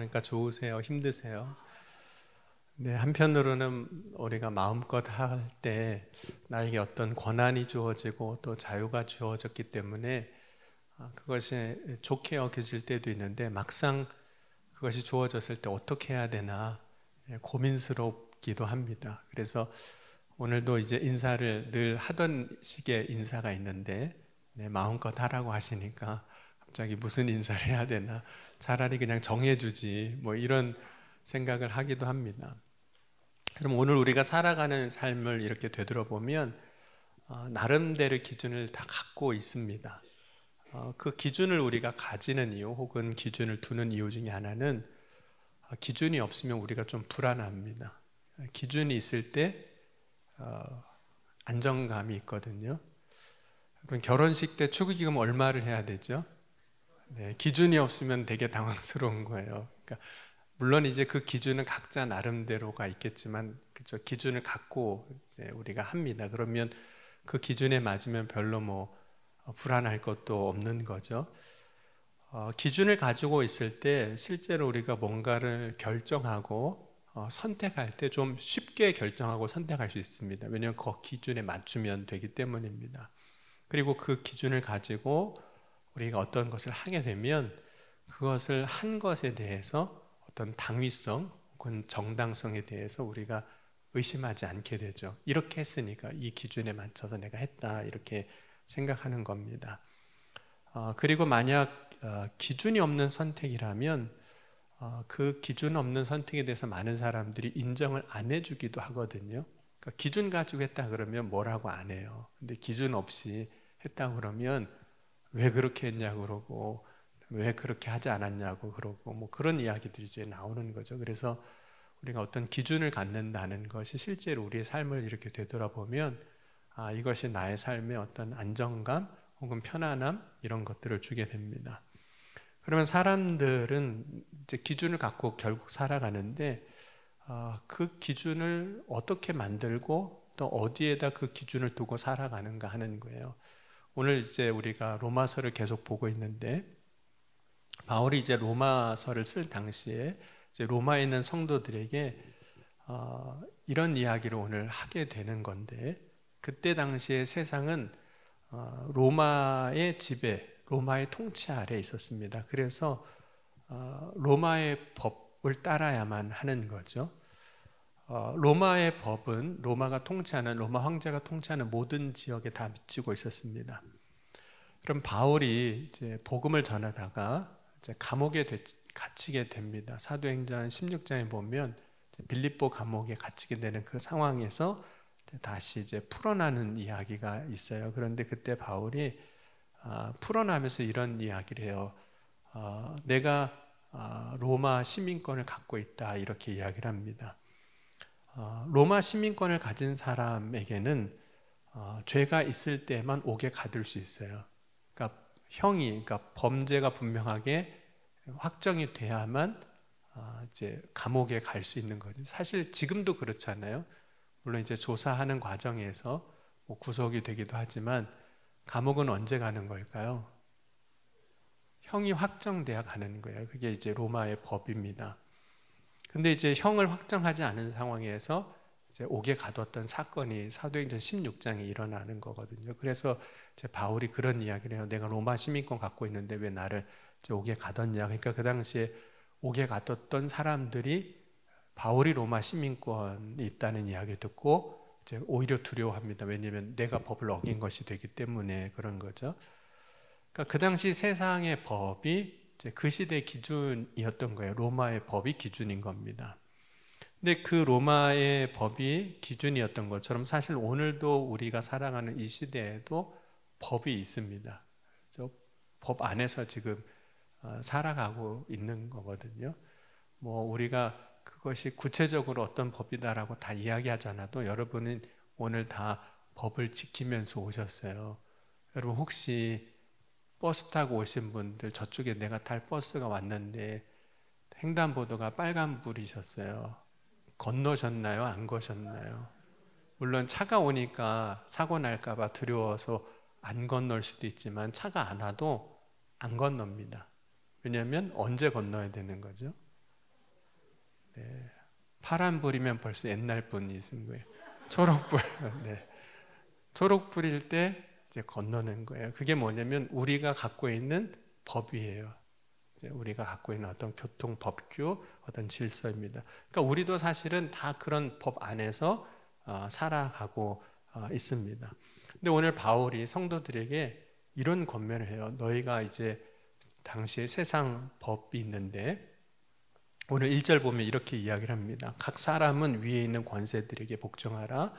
나니까 좋으세요? 힘드세요? 네, 한편으로는 우리가 마음껏 할 때 나에게 어떤 권한이 주어지고 또 자유가 주어졌기 때문에 그것이 좋게 여겨질 때도 있는데, 막상 그것이 주어졌을 때 어떻게 해야 되나 고민스럽기도 합니다. 그래서 오늘도 이제 인사를 늘 하던 식의 인사가 있는데, 마음껏 하라고 하시니까 갑자기 무슨 인사를 해야 되나, 차라리 그냥 정해주지 뭐 이런 생각을 하기도 합니다. 그럼 오늘 우리가 살아가는 삶을 이렇게 되돌아보면 나름대로 기준을 다 갖고 있습니다. 그 기준을 우리가 가지는 이유, 혹은 기준을 두는 이유 중에 하나는 기준이 없으면 우리가 좀 불안합니다. 기준이 있을 때 안정감이 있거든요. 그럼 결혼식 때 축의금 얼마를 해야 되죠? 네, 기준이 없으면 되게 당황스러운 거예요. 그러니까 물론 이제 그 기준은 각자 나름대로가 있겠지만, 그죠? 기준을 갖고 이제 우리가 합니다. 그러면 그 기준에 맞으면 별로 뭐 불안할 것도 없는 거죠. 기준을 가지고 있을 때 실제로 우리가 뭔가를 결정하고 선택할 때 좀 쉽게 결정하고 선택할 수 있습니다. 왜냐하면 그 기준에 맞추면 되기 때문입니다. 그리고 그 기준을 가지고 우리가 어떤 것을 하게 되면 그것을 한 것에 대해서 어떤 당위성 혹은 정당성에 대해서 우리가 의심하지 않게 되죠. 이렇게 했으니까 이 기준에 맞춰서 내가 했다, 이렇게 생각하는 겁니다. 그리고 만약 기준이 없는 선택이라면 그 기준 없는 선택에 대해서 많은 사람들이 인정을 안 해주기도 하거든요. 그러니까 기준 가지고 했다 그러면 뭐라고 안 해요. 근데 기준 없이 했다 그러면 왜 그렇게 했냐고 그러고, 왜 그렇게 하지 않았냐고 그러고, 뭐 그런 이야기들이 이제 나오는 거죠. 그래서 우리가 어떤 기준을 갖는다는 것이 실제로 우리의 삶을 이렇게 되돌아보면 이것이 나의 삶에 어떤 안정감 혹은 편안함, 이런 것들을 주게 됩니다. 그러면 사람들은 이제 기준을 갖고 결국 살아가는데, 그 기준을 어떻게 만들고 또 어디에다 그 기준을 두고 살아가는가 하는 거예요. 오늘 이제 우리가 로마서를 계속 보고 있는데, 바울이 이제 로마서를 쓸 당시에 이제 로마에 있는 성도들에게 이런 이야기를 오늘 하게 되는 건데, 그때 당시에 세상은 로마의 지배, 로마의 통치 아래에 있었습니다. 그래서 로마의 법을 따라야만 하는 거죠. 로마의 법은 로마가 통치하는, 로마 황제가 통치하는 모든 지역에 다 미치고 있었습니다. 그럼 바울이 이제 복음을 전하다가 이제 감옥에 갇히게 됩니다. 사도행전 16장에 보면 빌립보 감옥에 갇히게 되는 그 상황에서 다시 이제 풀어나는 이야기가 있어요. 그런데 그때 바울이 풀어나면서 이런 이야기를 해요. 내가 로마 시민권을 갖고 있다, 이렇게 이야기를 합니다. 로마 시민권을 가진 사람에게는 죄가 있을 때만 옥에 가둘 수 있어요. 그러니까 그러니까 범죄가 분명하게 확정이 돼야만 이제 감옥에 갈 수 있는 거죠. 사실 지금도 그렇잖아요. 물론 이제 조사하는 과정에서 뭐 구속이 되기도 하지만 감옥은 언제 가는 걸까요? 형이 확정돼야 가는 거예요. 그게 이제 로마의 법입니다. 근데 이제 형을 확정하지 않은 상황에서 이제 옥에 가뒀던 사건이 사도행전 16장에 일어나는 거거든요. 그래서 이제 바울이 그런 이야기를 해요. 내가 로마 시민권 갖고 있는데 왜 나를 이제 옥에 가뒀냐. 그러니까 그 당시에 옥에 가뒀던 사람들이 바울이 로마 시민권이 있다는 이야기를 듣고 이제 오히려 두려워합니다. 왜냐하면 내가 법을 어긴 것이 되기 때문에 그런 거죠. 그러니까 그 당시 세상의 법이 이제 그 시대의 기준이었던 거예요. 로마의 법이 기준인 겁니다. 근데 그 로마의 법이 기준이었던 것처럼 사실 오늘도 우리가 살아가는 이 시대에도 법이 있습니다. 그래서 법 안에서 지금 살아가고 있는 거거든요. 뭐 우리가 그것이 구체적으로 어떤 법이다라고 다 이야기하지 않아도 여러분은 오늘 다 법을 지키면서 오셨어요. 여러분 혹시 버스 타고 오신 분들, 저쪽에 내가 탈 버스가 왔는데 횡단보도가 빨간불이셨어요. 건너셨나요? 안 거셨나요? 물론 차가 오니까 사고 날까봐 두려워서 안 건널 수도 있지만 차가 안 와도 안 건넙니다. 왜냐하면 언제 건너야 되는 거죠? 파란불이면 벌써 옛날 분이 있은 거예요. 초록불. 네. 초록불일 때 이제 건너는 거예요. 그게 뭐냐면 우리가 갖고 있는 법이에요. 우리가 갖고 있는 어떤 교통 법규, 어떤 질서입니다. 그러니까 우리도 사실은 다 그런 법 안에서 살아가고 있습니다. 근데 오늘 바울이 성도들에게 이런 권면을 해요. 너희가 이제 당시에 세상 법이 있는데 오늘 1절 보면 이렇게 이야기를 합니다. 각 사람은 위에 있는 권세들에게 복종하라.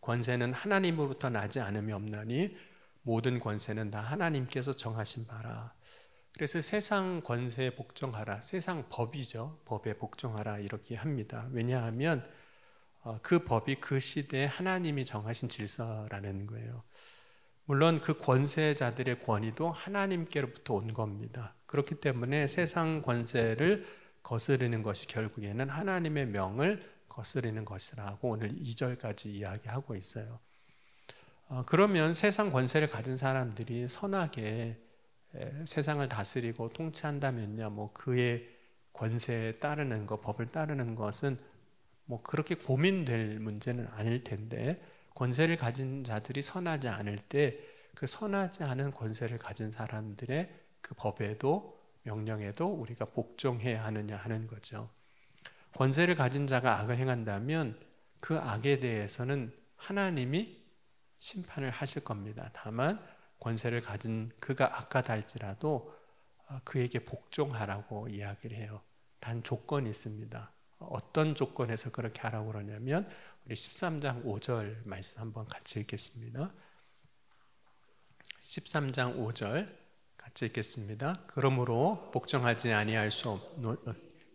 권세는 하나님으로부터 나지 않음이 없나니 모든 권세는 다 하나님께서 정하신 바라. 그래서 세상 권세에 복종하라. 세상 법이죠. 법에 복종하라 이렇게 합니다. 왜냐하면 그 법이 그 시대에 하나님이 정하신 질서라는 거예요. 물론 그 권세자들의 권위도 하나님께로부터 온 겁니다. 그렇기 때문에 세상 권세를 거스르는 것이 결국에는 하나님의 명을 거스르는 것이라고 오늘 2절까지 이야기하고 있어요. 그러면 세상 권세를 가진 사람들이 선하게 세상을 다스리고 통치한다면요, 뭐 그의 권세에 따르는 것, 법을 따르는 것은 뭐 그렇게 고민될 문제는 아닐 텐데, 권세를 가진 자들이 선하지 않을 때 그 선하지 않은 권세를 가진 사람들의 그 법에도 명령에도 우리가 복종해야 하느냐 하는 거죠. 권세를 가진 자가 악을 행한다면 그 악에 대해서는 하나님이 심판을 하실 겁니다. 다만 권세를 가진 그가 악하다 할지라도 그에게 복종하라고 이야기를 해요. 단 조건이 있습니다. 어떤 조건에서 그렇게 하라고 그러냐면 우리 13장 5절 말씀 한번 같이 읽겠습니다. 13장 5절 같이 읽겠습니다. 그러므로 복종하지 아니할 수 없노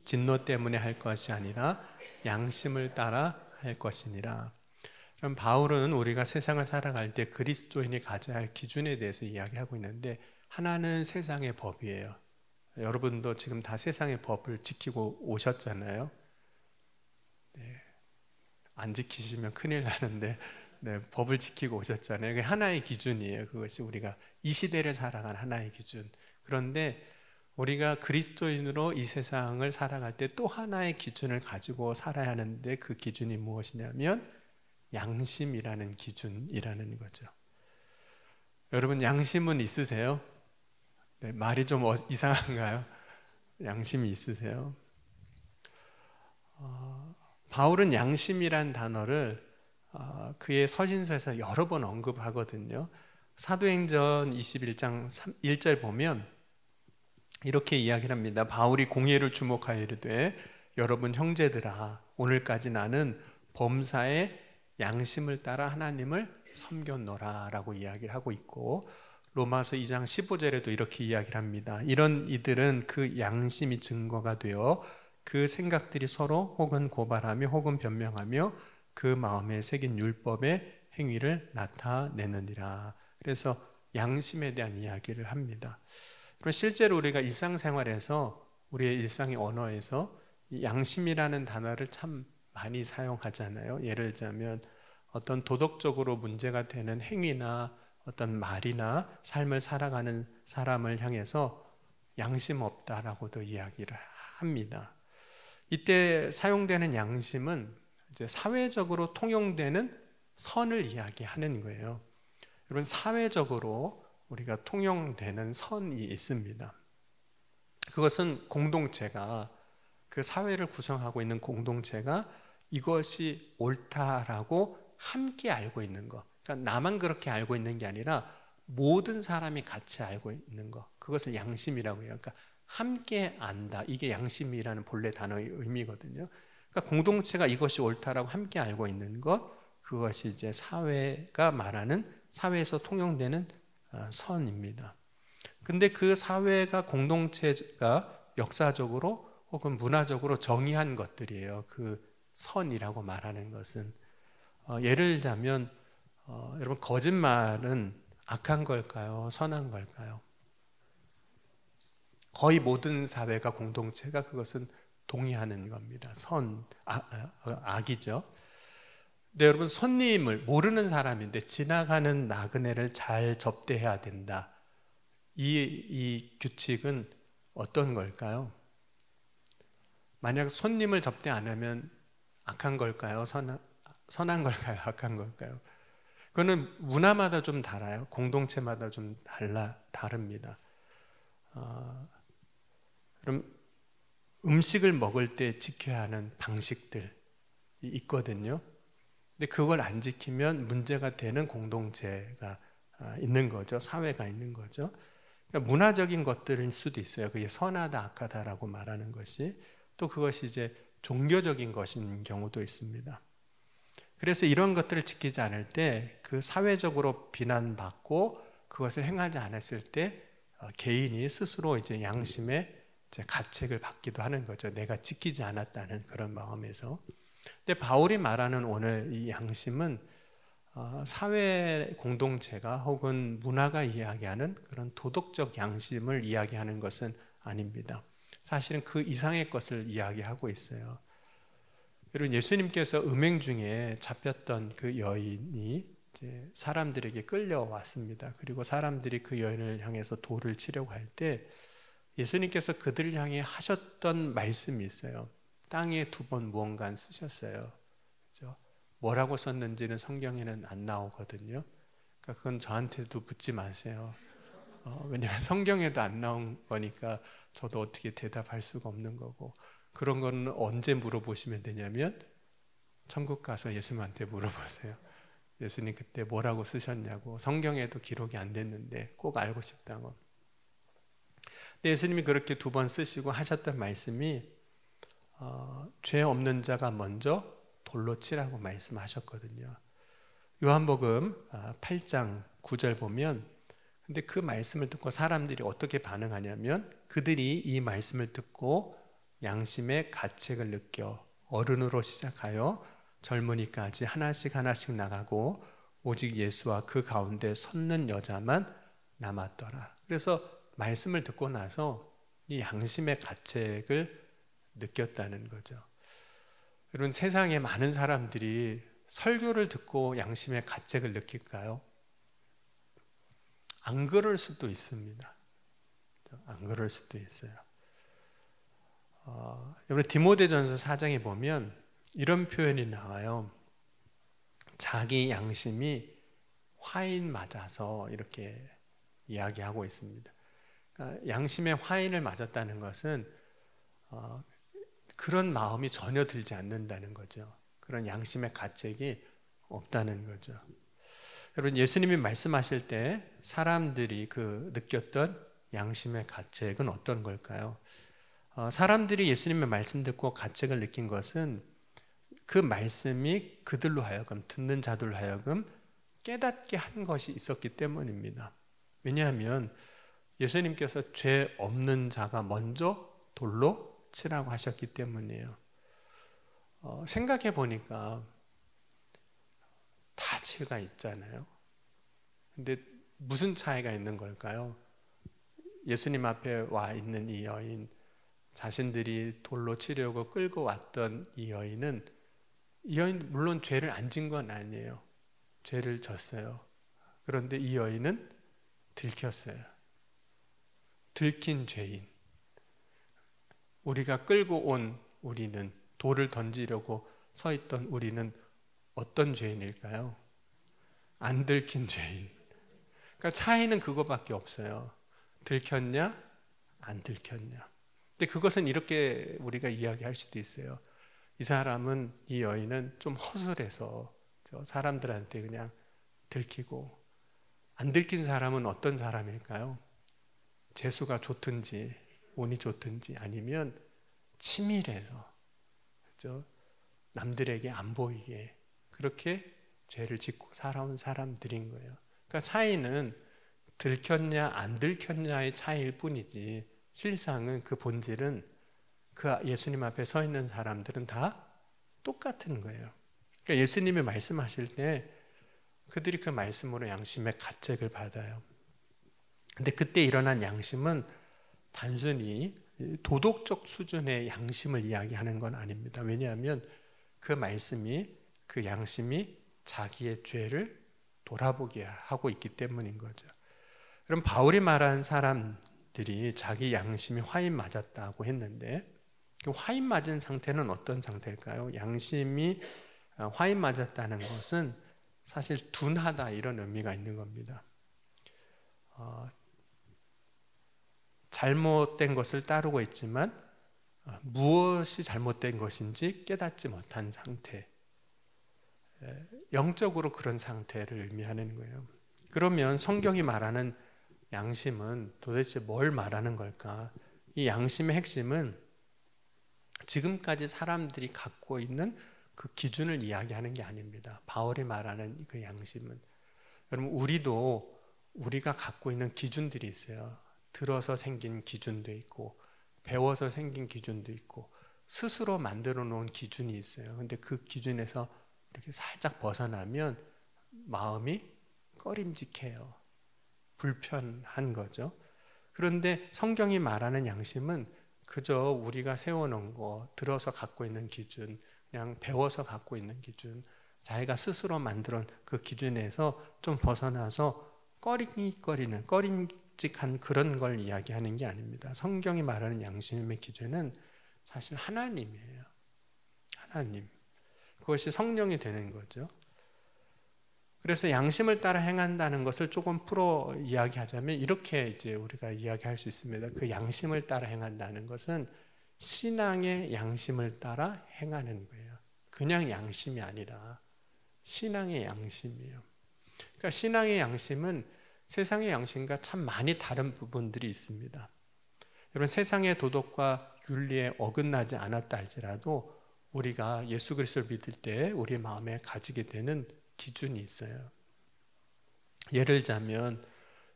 진노 때문에 할 것이 아니라 양심을 따라 할 것이니라. 그럼 바울은 우리가 세상을 살아갈 때 그리스도인이 가져야 할 기준에 대해서 이야기하고 있는데, 하나는 세상의 법이에요. 여러분도 지금 다 세상의 법을 지키고 오셨잖아요. 네. 안 지키시면 큰일 나는데 네, 법을 지키고 오셨잖아요. 그게 하나의 기준이에요. 그것이 우리가 이 시대를 살아간 하나의 기준. 그런데 우리가 그리스도인으로 이 세상을 살아갈 때 또 하나의 기준을 가지고 살아야 하는데, 그 기준이 무엇이냐면 양심이라는 기준이라는 거죠. 여러분 양심은 있으세요? 네, 말이 좀 이상한가요? 양심이 있으세요? 바울은 양심이란 단어를 그의 서신서에서 여러 번 언급하거든요. 사도행전 21장 1절 보면 이렇게 이야기를 합니다. 바울이 공회를 주목하여 이르되 여러분 형제들아, 오늘까지 나는 범사의 양심을 따라 하나님을 섬겼노라 라고 이야기를 하고 있고, 로마서 2장 15절에도 이렇게 이야기를 합니다. 이런 이들은 그 양심이 증거가 되어 그 생각들이 서로 혹은 고발하며 혹은 변명하며 그 마음에 새긴 율법의 행위를 나타내느니라. 그래서 양심에 대한 이야기를 합니다. 그럼 실제로 우리가 일상생활에서 우리의 일상의 언어에서 이 양심이라는 단어를 참 많이 사용하잖아요. 예를 들자면 어떤 도덕적으로 문제가 되는 행위나 어떤 말이나 삶을 살아가는 사람을 향해서 양심 없다라고도 이야기를 합니다. 이때 사용되는 양심은 이제 사회적으로 통용되는 선을 이야기하는 거예요. 여러분, 사회적으로 우리가 통용되는 선이 있습니다. 그것은 공동체가, 그 사회를 구성하고 있는 공동체가 이것이 옳다라고 함께 알고 있는 것, 그러니까 나만 그렇게 알고 있는 게 아니라 모든 사람이 같이 알고 있는 것, 그것을 양심이라고 해요. 그러니까 함께 안다, 이게 양심이라는 본래 단어의 의미거든요. 그러니까 공동체가 이것이 옳다라고 함께 알고 있는 것, 그것이 이제 사회가 말하는, 사회에서 통용되는 선입니다. 근데 그 사회가, 공동체가 역사적으로 혹은 문화적으로 정의한 것들이에요. 그 선이라고 말하는 것은. 예를 들자면 여러분, 거짓말은 악한 걸까요? 선한 걸까요? 거의 모든 사회가, 공동체가 그것은 동의하는 겁니다. 악이죠. 근데 여러분, 손님을, 모르는 사람인데 지나가는 나그네를 잘 접대해야 된다. 이 규칙은 어떤 걸까요? 만약 손님을 접대 안 하면 악한 걸까요? 선한 걸까요? 악한 걸까요? 그거는 문화마다 좀 달라요. 공동체마다 좀 다릅니다. 그럼 음식을 먹을 때 지켜야 하는 방식들이 있거든요. 근데 그걸 안 지키면 문제가 되는 공동체가 있는 거죠. 사회가 있는 거죠. 그러니까 문화적인 것들일 수도 있어요. 그게 선하다, 악하다라고 말하는 것이. 또 그것이 이제 종교적인 것인 경우도 있습니다. 그래서 이런 것들을 지키지 않을 때 그 사회적으로 비난받고 그것을 행하지 않았을 때 개인이 스스로 이제 양심의 이제 가책을 받기도 하는 거죠. 내가 지키지 않았다는 그런 마음에서. 근데 바울이 말하는 오늘 이 양심은 사회 공동체가 혹은 문화가 이야기하는 그런 도덕적 양심을 이야기하는 것은 아닙니다. 사실은 그 이상의 것을 이야기하고 있어요. 여러분, 예수님께서 음행 중에 잡혔던 그 여인이 이제 사람들에게 끌려왔습니다. 그리고 사람들이 그 여인을 향해서 돌을 치려고 할 때 예수님께서 그들을 향해 하셨던 말씀이 있어요. 땅에 2번 무언가 쓰셨어요. 그렇죠? 뭐라고 썼는지는 성경에는 안 나오거든요. 그러니까 그건 저한테도 묻지 마세요. 왜냐하면 성경에도 안 나온 거니까 저도 어떻게 대답할 수가 없는 거고, 그런 거는 언제 물어보시면 되냐면 천국 가서 예수님한테 물어보세요. 예수님 그때 뭐라고 쓰셨냐고. 성경에도 기록이 안 됐는데 꼭 알고 싶다고. 근데 예수님이 그렇게 2번 쓰시고 하셨던 말씀이 죄 없는 자가 먼저 돌로 치라고 말씀하셨거든요. 요한복음 8장 9절 보면, 근데 그 말씀을 듣고 사람들이 어떻게 반응하냐면 그들이 이 말씀을 듣고 양심의 가책을 느껴 어른으로 시작하여 젊은이까지 하나씩 나가고 오직 예수와 그 가운데 섰는 여자만 남았더라. 그래서 말씀을 듣고 나서 이 양심의 가책을 느꼈다는 거죠. 여러분, 세상에 많은 사람들이 설교를 듣고 양심의 가책을 느낄까요? 안 그럴 수도 있습니다. 안 그럴 수도 있어요. 여러분, 디모데전서 4장에 보면 이런 표현이 나와요. 자기 양심이 화인 맞아서 이렇게 이야기하고 있습니다. 그러니까 양심의 화인을 맞았다는 것은 그런 마음이 전혀 들지 않는다는 거죠. 그런 양심의 가책이 없다는 거죠. 여러분, 예수님이 말씀하실 때 사람들이 느꼈던 양심의 가책은 어떤 걸까요? 사람들이 예수님의 말씀 듣고 가책을 느낀 것은 그 말씀이 그들로 하여금, 듣는 자들로 하여금 깨닫게 한 것이 있었기 때문입니다. 왜냐하면 예수님께서 죄 없는 자가 먼저 돌로 치라고 하셨기 때문이에요. 생각해 보니까 다 죄가 있잖아요. 근데 무슨 차이가 있는 걸까요? 예수님 앞에 와 있는 이 여인, 자신들이 돌로 치려고 끌고 왔던 이 여인 물론 죄를 안 진 건 아니에요. 죄를 졌어요. 그런데 이 여인은 들켰어요. 들킨 죄인. 우리가 끌고 온 우리는, 돌을 던지려고 서 있던 우리는 어떤 죄인일까요? 안 들킨 죄인. 그러니까 차이는 그거밖에 없어요. 들켰냐? 안 들켰냐? 근데 그것은 이렇게 우리가 이야기할 수도 있어요. 이 사람은, 이 여인은 좀 허술해서 사람들한테 그냥 들키고, 안 들킨 사람은 어떤 사람일까요? 재수가 좋든지 운이 좋든지 아니면 치밀해서, 그렇죠? 남들에게 안 보이게 그렇게 죄를 짓고 살아온 사람들인 거예요. 그러니까 차이는 들켰냐 안 들켰냐의 차이일 뿐이지, 실상은 그 본질은 그 예수님 앞에 서 있는 사람들은 다 똑같은 거예요. 그러니까 예수님이 말씀하실 때 그들이 그 말씀으로 양심의 가책을 받아요. 근데 그때 일어난 양심은 단순히 도덕적 수준의 양심을 이야기하는 건 아닙니다. 왜냐하면 그 말씀이, 그 양심이 자기의 죄를 돌아보게 하고 있기 때문인 거죠. 그럼 바울이 말한 사람들이 자기 양심이 화인 맞았다고 했는데 화인 맞은 상태는 어떤 상태일까요? 양심이 화인 맞았다는 것은 사실 둔하다 이런 의미가 있는 겁니다. 잘못된 것을 따르고 있지만 무엇이 잘못된 것인지 깨닫지 못한 상태, 영적으로 그런 상태를 의미하는 거예요. 그러면 성경이 말하는 양심은 도대체 뭘 말하는 걸까? 이 양심의 핵심은 지금까지 사람들이 갖고 있는 그 기준을 이야기하는 게 아닙니다. 바울이 말하는 그 양심은, 여러분, 우리가 갖고 있는 기준들이 있어요. 들어서 생긴 기준도 있고 배워서 생긴 기준도 있고 스스로 만들어 놓은 기준이 있어요. 근데 그 기준에서 이렇게 살짝 벗어나면 마음이 꺼림직해요. 불편한 거죠. 그런데 성경이 말하는 양심은 그저 우리가 세워놓은 거, 들어서 갖고 있는 기준, 그냥 배워서 갖고 있는 기준, 자기가 스스로 만들어 그 기준에서 좀 벗어나서 꺼림직거리는, 꺼림직한 그런 걸 이야기하는 게 아닙니다. 성경이 말하는 양심의 기준은 사실 하나님이에요. 하나님. 그것이 성령이 되는 거죠. 그래서 양심을 따라 행한다는 것을 조금 풀어 이야기하자면 이렇게 이제 우리가 이야기할 수 있습니다. 그 양심을 따라 행한다는 것은 신앙의 양심을 따라 행하는 거예요. 그냥 양심이 아니라 신앙의 양심이에요. 그러니까 신앙의 양심은 세상의 양심과 참 많이 다른 부분들이 있습니다. 여러분, 세상의 도덕과 윤리에 어긋나지 않았다 할지라도 우리가 예수 그리스도를 믿을 때 우리 마음에 가지게 되는 기준이 있어요. 예를 들자면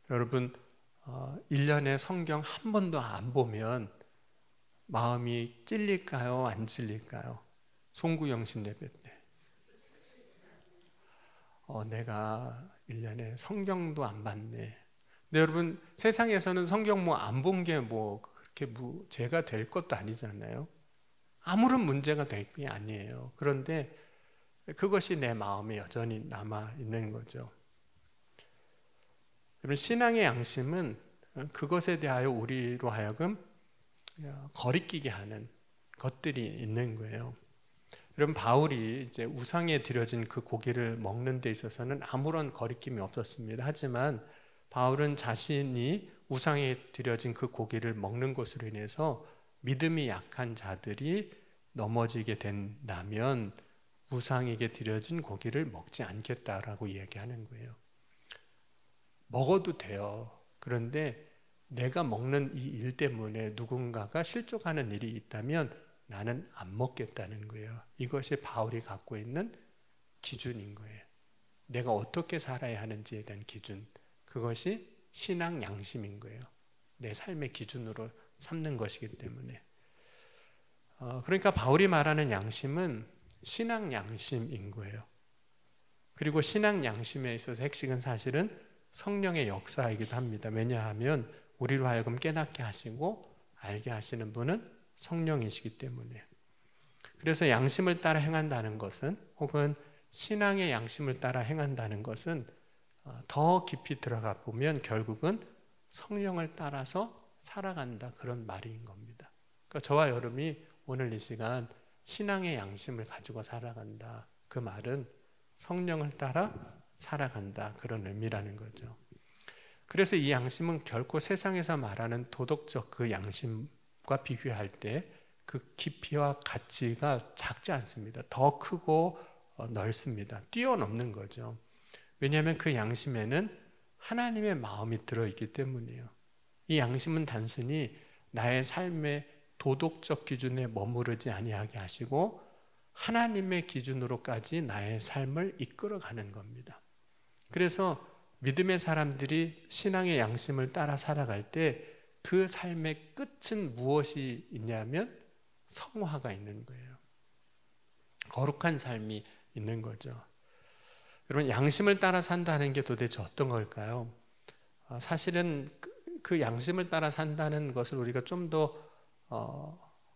여러분 1년에 성경 한 번도 안 보면 마음이 찔릴까요? 안 찔릴까요? 송구영신 예배 때 내가 1년에 성경도 안 봤네. 근데 여러분, 세상에서는 성경 안 본 게 그렇게 죄가 될 것도 아니잖아요. 아무런 문제가 될 게 아니에요. 그런데 그것이 내 마음에 여전히 남아 있는 거죠. 여러분, 신앙의 양심은 그것에 대하여 우리로 하여금 거리끼게 하는 것들이 있는 거예요. 여러분, 바울이 이제 우상에 드려진 그 고기를 먹는 데 있어서는 아무런 거리낌이 없었습니다. 하지만 바울은 자신이 우상에 드려진 그 고기를 먹는 것으로 인해서 믿음이 약한 자들이 넘어지게 된다면 우상에게 드려진 고기를 먹지 않겠다라고 얘기하는 거예요. 먹어도 돼요. 그런데 내가 먹는 이 일 때문에 누군가가 실족하는 일이 있다면 나는 안 먹겠다는 거예요. 이것이 바울이 갖고 있는 기준인 거예요. 내가 어떻게 살아야 하는지에 대한 기준, 그것이 신앙 양심인 거예요. 내 삶의 기준으로 삼는 것이기 때문에. 그러니까 바울이 말하는 양심은 신앙 양심인 거예요. 그리고 신앙 양심에 있어서 핵심은 사실은 성령의 역사이기도 합니다. 왜냐하면 우리로 하여금 깨닫게 하시고 알게 하시는 분은 성령이시기 때문에. 그래서 양심을 따라 행한다는 것은, 혹은 신앙의 양심을 따라 행한다는 것은 더 깊이 들어가 보면 결국은 성령을 따라서 살아간다, 그런 말인 겁니다. 그러니까 저와 여러분이 오늘 이 시간 신앙의 양심을 가지고 살아간다, 그 말은 성령을 따라 살아간다, 그런 의미라는 거죠. 그래서 이 양심은 결코 세상에서 말하는 도덕적 그 양심과 비교할 때 그 깊이와 가치가 작지 않습니다. 더 크고 넓습니다. 뛰어넘는 거죠. 왜냐하면 그 양심에는 하나님의 마음이 들어있기 때문이에요. 이 양심은 단순히 나의 삶의 도덕적 기준에 머무르지 아니하게 하시고 하나님의 기준으로까지 나의 삶을 이끌어가는 겁니다. 그래서 믿음의 사람들이 신앙의 양심을 따라 살아갈 때 그 삶의 끝은 무엇이 있냐면 성화가 있는 거예요. 거룩한 삶이 있는 거죠. 여러분, 양심을 따라 산다는 게 도대체 어떤 걸까요? 사실은 그 양심을 따라 산다는 것을 우리가 좀 더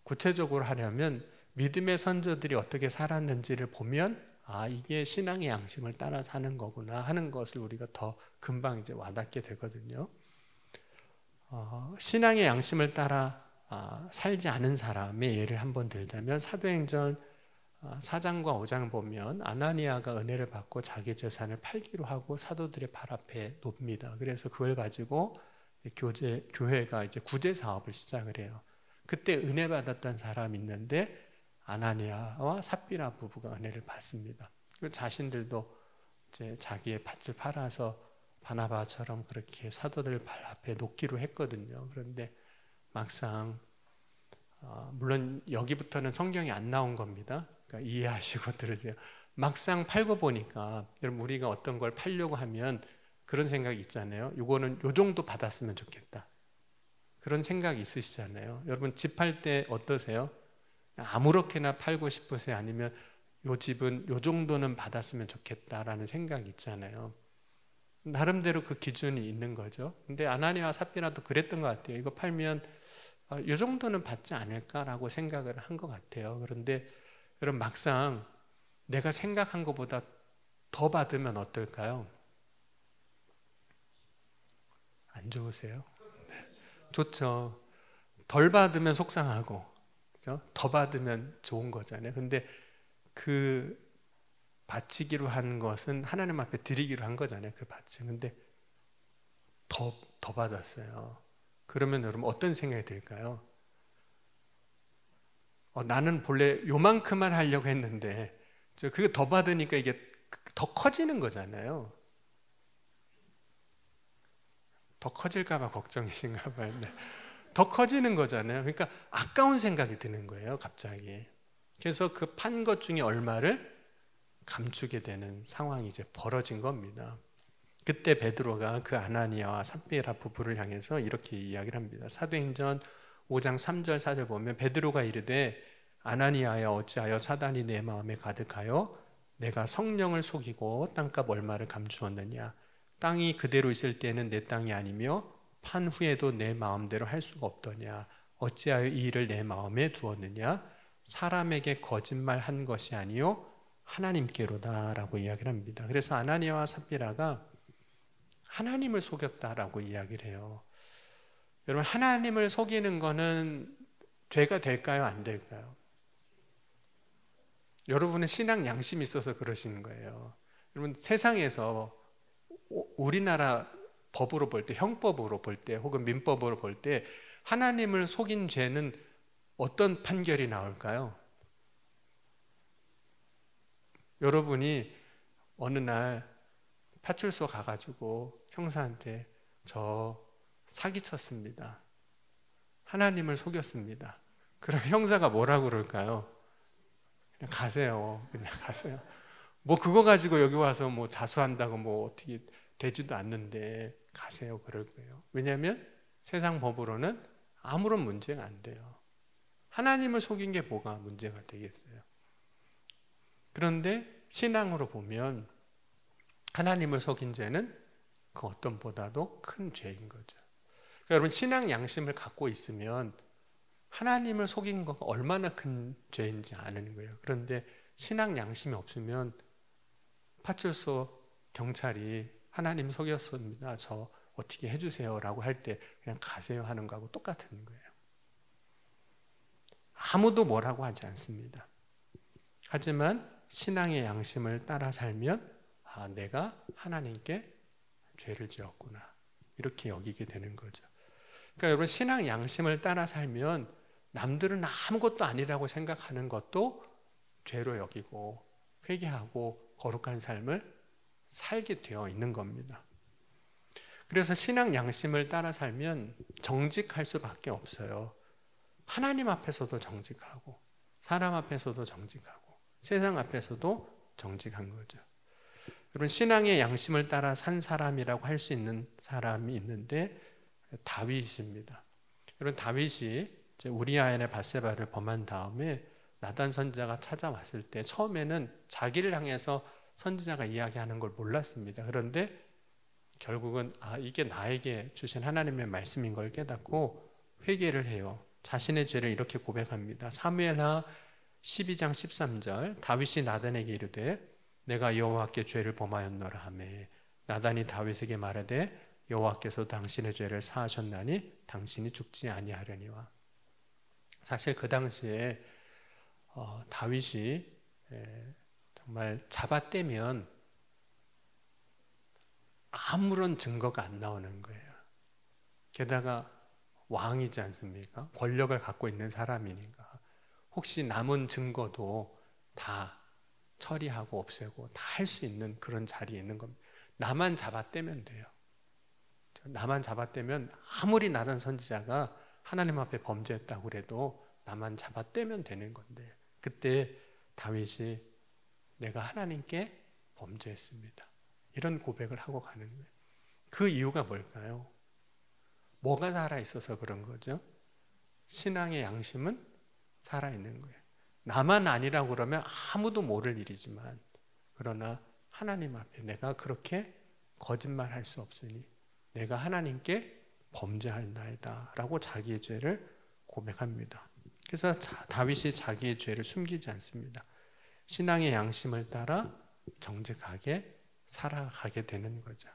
구체적으로 하려면 믿음의 선조들이 어떻게 살았는지를 보면 이게 신앙의 양심을 따라 사는 거구나 하는 것을 우리가 더 금방 이제 와닿게 되거든요. 신앙의 양심을 따라 살지 않은 사람의 예를 한번 들자면 사도행전 4장과 5장 보면 아나니아가 은혜를 받고 자기 재산을 팔기로 하고 사도들의 발 앞에 놓습니다. 그래서 그걸 가지고 교회가 이제 구제 사업을 시작을 해요. 그때 은혜 받았던 사람이 있는데 아나니아와 삽비라 부부가 은혜를 받습니다. 자신들도 이제 자기의 밭을 팔아서 바나바처럼 그렇게 사도들 발 앞에 놓기로 했거든요. 그런데 막상 물론 여기부터는 성경이 안 나온 겁니다. 그러니까 이해하시고 들으세요. 막상 팔고 보니까 여러분 우리가 어떤 걸 팔려고 하면 그런 생각이 있잖아요. 이거는 요 정도 받았으면 좋겠다. 그런 생각이 있으시잖아요. 여러분 집 팔 때 어떠세요? 아무렇게나 팔고 싶으세요? 아니면 요 집은 요 정도는 받았으면 좋겠다라는 생각이 있잖아요. 나름대로 그 기준이 있는 거죠. 근데 아나니아와 삽비라도 그랬던 것 같아요. 이거 팔면 이 정도는 받지 않을까라고 생각을 한 것 같아요. 그런데 여러분 막상 내가 생각한 것보다 더 받으면 어떨까요? 안 좋으세요? 좋죠. 덜 받으면 속상하고, 그죠? 더 받으면 좋은 거잖아요. 근데 그 바치기로 한 것은 하나님 앞에 드리기로 한 거잖아요. 그 밭은. 근데 더 받았어요. 그러면 여러분 어떤 생각이 들까요? 나는 본래 요만큼만 하려고 했는데 그거 더 받으니까 이게 더 커지는 거잖아요. 더 커질까 봐 걱정이신가 봐요. 네. 더 커지는 거잖아요. 그러니까 아까운 생각이 드는 거예요. 갑자기. 그래서 그 판 것 중에 얼마를 감추게 되는 상황이 이제 벌어진 겁니다. 그때 베드로가 그 아나니아와 삽비라 부부를 향해서 이렇게 이야기를 합니다. 사도행전 5장 3절 4절 보면 베드로가 이르되 아나니아여 어찌하여 사단이 내 마음에 가득하여 내가 성령을 속이고 땅값 얼마를 감추었느냐. 땅이 그대로 있을 때는 내 땅이 아니며 판 후에도 내 마음대로 할 수가 없더냐. 어찌하여 이 일을 내 마음에 두었느냐. 사람에게 거짓말한 것이 아니요 하나님께로다 라고 이야기를 합니다. 그래서 아나니아와 삽비라가 하나님을 속였다라고 이야기를 해요. 여러분 하나님을 속이는 거는 죄가 될까요? 안 될까요? 여러분은 신앙 양심이 있어서 그러시는 거예요. 여러분 세상에서 우리나라 법으로 볼 때, 형법으로 볼 때 혹은 민법으로 볼 때 하나님을 속인 죄는 어떤 판결이 나올까요? 여러분이 어느 날 파출소 가가지고 형사한테 저 사기쳤습니다. 하나님을 속였습니다. 그럼 형사가 뭐라고 그럴까요? 그냥 가세요. 그냥 가세요. 뭐 그거 가지고 여기 와서 뭐 자수한다고 뭐 어떻게 되지도 않는데 가세요. 그럴 거예요. 왜냐하면 세상 법으로는 아무런 문제가 안 돼요. 하나님을 속인 게 뭐가 문제가 되겠어요? 그런데 신앙으로 보면 하나님을 속인 죄는 그 어떤 보다도 큰 죄인 거죠. 그러니까 여러분 신앙 양심을 갖고 있으면 하나님을 속인 거가 얼마나 큰 죄인지 아는 거예요. 그런데 신앙 양심이 없으면 파출소 경찰이 하나님 속였습니다. 저 어떻게 해주세요 라고 할 때 그냥 가세요 하는 거하고 똑같은 거예요. 아무도 뭐라고 하지 않습니다. 하지만 신앙의 양심을 따라 살면 내가 하나님께 죄를 지었구나 이렇게 여기게 되는 거죠. 그러니까 여러분 신앙 양심을 따라 살면 남들은 아무것도 아니라고 생각하는 것도 죄로 여기고 회개하고 거룩한 삶을 살게 되어 있는 겁니다. 그래서 신앙 양심을 따라 살면 정직할 수밖에 없어요. 하나님 앞에서도 정직하고 사람 앞에서도 정직하고 세상 앞에서도 정직한 거죠. 여러분 신앙의 양심을 따라 산 사람이라고 할 수 있는 사람이 있는데 다윗입니다. 여러분 다윗이 우리아의 밧세바를 범한 다음에 나단 선지자가 찾아왔을 때 처음에는 자기를 향해서 선지자가 이야기하는 걸 몰랐습니다. 그런데 결국은 이게 나에게 주신 하나님의 말씀인 걸 깨닫고 회개를 해요. 자신의 죄를 이렇게 고백합니다. 사무엘하 12장 13절 다윗이 나단에게 이르되 내가 여호와께 죄를 범하였노라 하매 나단이 다윗에게 말하되 여호와께서 당신의 죄를 사하셨나니 당신이 죽지 아니하려니와. 사실 그 당시에 다윗이 정말 잡아떼면 아무런 증거가 안 나오는 거예요. 게다가 왕이지 않습니까? 권력을 갖고 있는 사람이니까 혹시 남은 증거도 다 처리하고 없애고 다 할 수 있는 그런 자리에 있는 겁니다. 나만 잡아떼면 돼요. 나만 잡아떼면 아무리 나단 선지자가 하나님 앞에 범죄했다고 그래도 나만 잡아떼면 되는 건데, 그때 다윗이 내가 하나님께 범죄했습니다, 이런 고백을 하고 가는 거예요. 그 이유가 뭘까요? 뭐가 살아있어서 그런 거죠? 신앙의 양심은 살아있는 거예요. 나만 아니라고 그러면 아무도 모를 일이지만, 그러나 하나님 앞에 내가 그렇게 거짓말할 수 없으니 내가 하나님께 범죄한다이다 라고 자기의 죄를 고백합니다. 그래서 다윗이 자기의 죄를 숨기지 않습니다. 신앙의 양심을 따라 정직하게 살아가게 되는 거죠.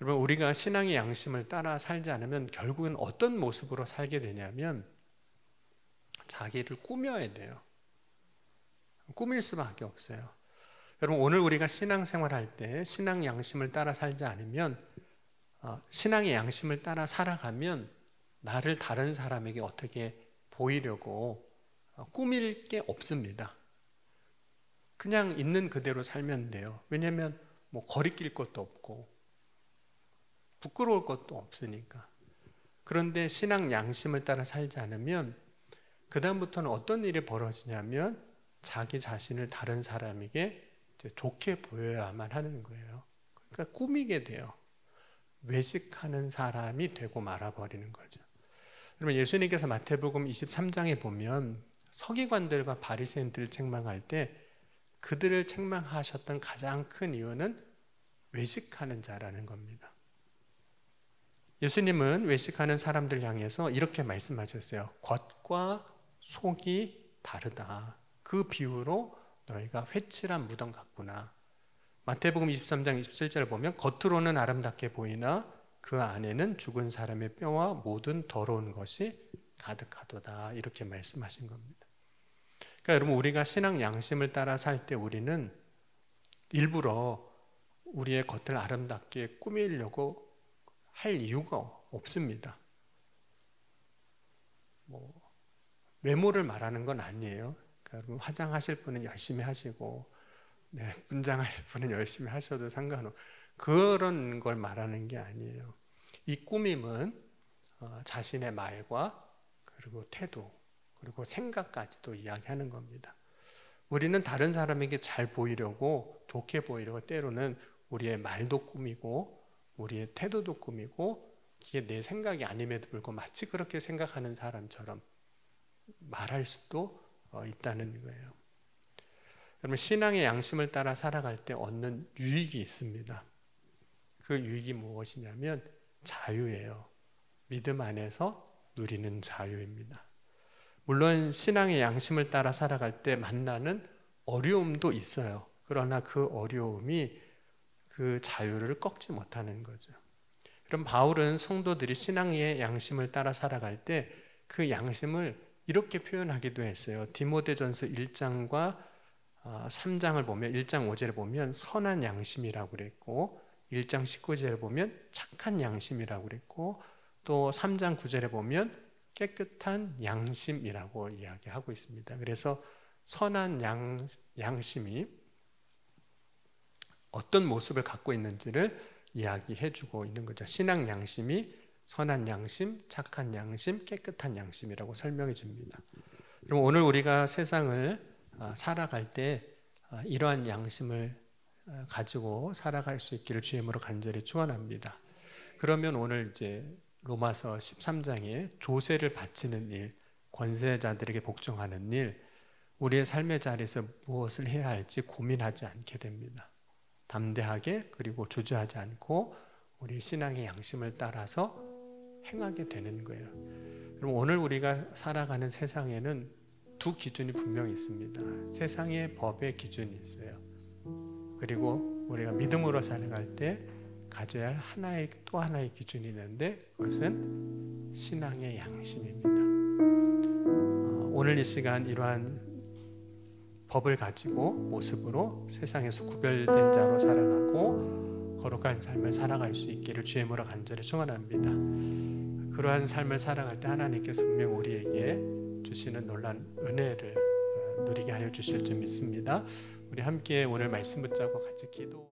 여러분, 우리가 신앙의 양심을 따라 살지 않으면 결국은 어떤 모습으로 살게 되냐면 자기를 꾸며야 돼요. 꾸밀 수밖에 없어요. 여러분, 오늘 우리가 신앙생활 할 때 신앙 양심을 따라 살지 않으면, 신앙의 양심을 따라 살아가면 나를 다른 사람에게 어떻게 보이려고 꾸밀 게 없습니다. 그냥 있는 그대로 살면 돼요. 왜냐하면 뭐 거리낄 것도 없고 부끄러울 것도 없으니까. 그런데 신앙 양심을 따라 살지 않으면 그 다음부터는 어떤 일이 벌어지냐면 자기 자신을 다른 사람에게 좋게 보여야만 하는 거예요. 그러니까 꾸미게 돼요. 외식하는 사람이 되고 말아버리는 거죠. 여러분, 예수님께서 마태복음 23장에 보면 서기관들과 바리새인들을 책망할 때 그들을 책망하셨던 가장 큰 이유는 외식하는 자라는 겁니다. 예수님은 외식하는 사람들 향해서 이렇게 말씀하셨어요. 겉과 속이 다르다. 그 비유로 너희가 회칠한 무덤 같구나. 마태복음 23장 27절을 보면 겉으로는 아름답게 보이나 그 안에는 죽은 사람의 뼈와 모든 더러운 것이 가득하도다, 이렇게 말씀하신 겁니다. 그러니까 여러분, 우리가 신앙 양심을 따라 살 때 우리는 일부러 우리의 겉을 아름답게 꾸미려고 할 이유가 없습니다. 외모를 말하는 건 아니에요. 그러니까 여러분, 화장하실 분은 열심히 하시고, 분장하실 분은 열심히 하셔도 상관없고, 그런 걸 말하는 게 아니에요. 이 꾸밈은 자신의 말과 그리고 태도 그리고 생각까지도 이야기하는 겁니다. 우리는 다른 사람에게 잘 보이려고, 좋게 보이려고 때로는 우리의 말도 꾸미고 우리의 태도도 꾸미고, 이게 내 생각이 아님에도 불구하고 마치 그렇게 생각하는 사람처럼 말할 수도 있다는 거예요. 여러분, 신앙의 양심을 따라 살아갈 때 얻는 유익이 있습니다. 그 유익이 무엇이냐면 자유예요. 믿음 안에서 누리는 자유입니다. 물론 신앙의 양심을 따라 살아갈 때 만나는 어려움도 있어요. 그러나 그 어려움이 그 자유를 꺾지 못하는 거죠. 그럼 바울은 성도들이 신앙의 양심을 따라 살아갈 때 그 양심을 이렇게 표현하기도 했어요. 디모데전서 1장과 3장을 보면 1장 5절에 보면 선한 양심이라고 그랬고, 1장 19절에 보면 착한 양심이라고 그랬고, 또 3장 9절에 보면 깨끗한 양심이라고 이야기하고 있습니다. 그래서 선한 양심이 어떤 모습을 갖고 있는지를 이야기해주고 있는 거죠. 신앙 양심이 선한 양심, 착한 양심, 깨끗한 양심이라고 설명해 줍니다. 그럼 오늘 우리가 세상을 살아갈 때 이러한 양심을 가지고 살아갈 수 있기를 주의 이름으로 간절히 축원합니다. 그러면 오늘 이제 로마서 13장에 조세를 바치는 일, 권세자들에게 복종하는 일, 우리의 삶의 자리에서 무엇을 해야 할지 고민하지 않게 됩니다. 담대하게, 그리고 주저하지 않고 우리 신앙의 양심을 따라서 행하게 되는 거예요. 그럼 오늘 우리가 살아가는 세상에는 두 기준이 분명히 있습니다. 세상의 법의 기준이 있어요. 그리고 우리가 믿음으로 살아갈 때 가져야 할 또 하나의 기준이 있는데 그것은 신앙의 양심입니다. 오늘 이 시간 이러한 법을 가지고 모습으로 세상에서 구별된 자로 살아가고 거룩한 삶을 살아갈 수 있기를 주의 이름으로 간절히 축원합니다. 그러한 삶을 살아갈 때 하나님께서 분명 우리에게 주시는 놀라운 은혜를 누리게 하여 주실 줄 믿습니다. 우리 함께 오늘 말씀 붙잡고 같이 기도